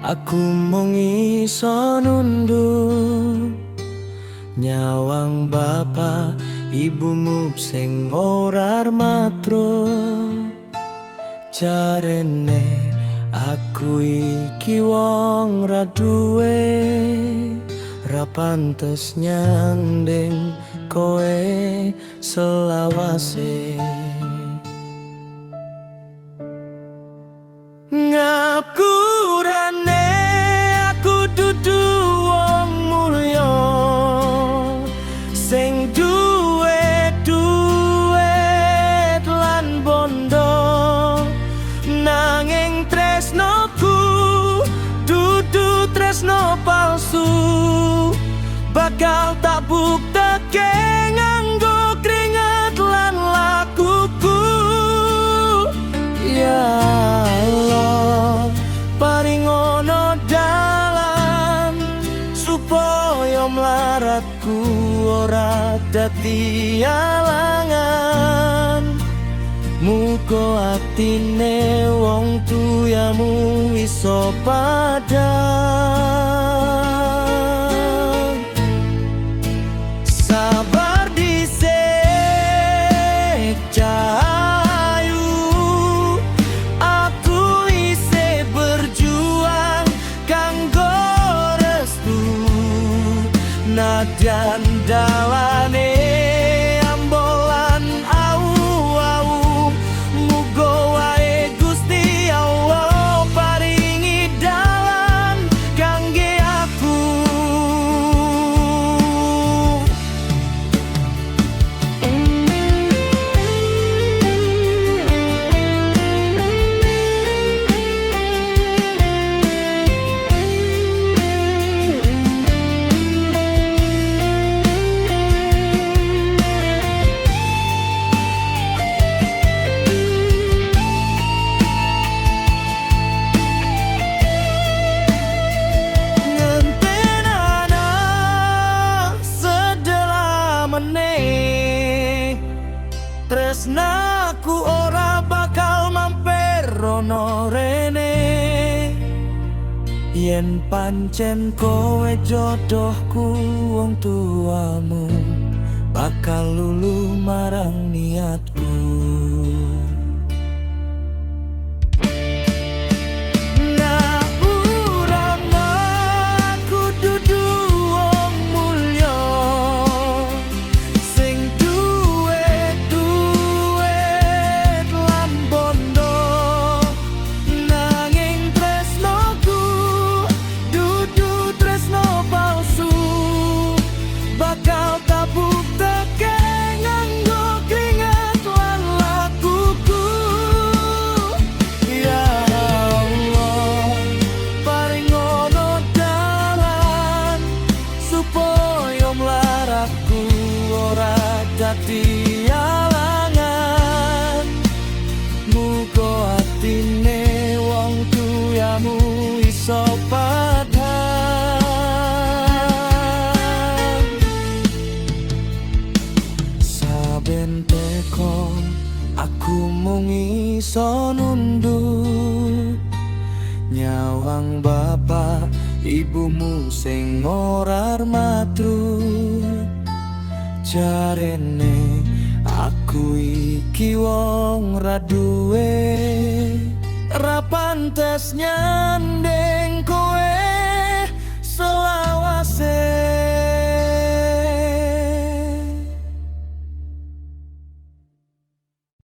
Aku mung iso nunduk nyawang bapak ibumu sing ora matro. Jarene aku iki wong ra duwe, ra pantes nyanding kowe selawase. Ngapurane aku dudu wong mulya sing duwe duit lan bondo, nanging tresnoku dudu tresno palsu, bakal tak bukteke nganggo keringat lan lakuku. Ya Allah, paringono dalan supaya mlaratku ora dadi alangan. Muga atine wong tuyamu iso padhang. Sabar dhisik Cahayu, aku isih berjuang kanggo restu. Nadyan dalane ambolan au-au, muga wae Gusti Allah paringi dalan kangge aku. Tresnaku ora bakal mampir rono rene, yen pancen kowe jodohku wong tuamu bakal lulu marang niatku. Dadi alangan, muga atine wong tuyamu iso padhang. Saben teko aku mung iso nunduk nyawang bapak ibumu sing ora matrut. Jarene aku iki wong ra duwe, ra pantes nyan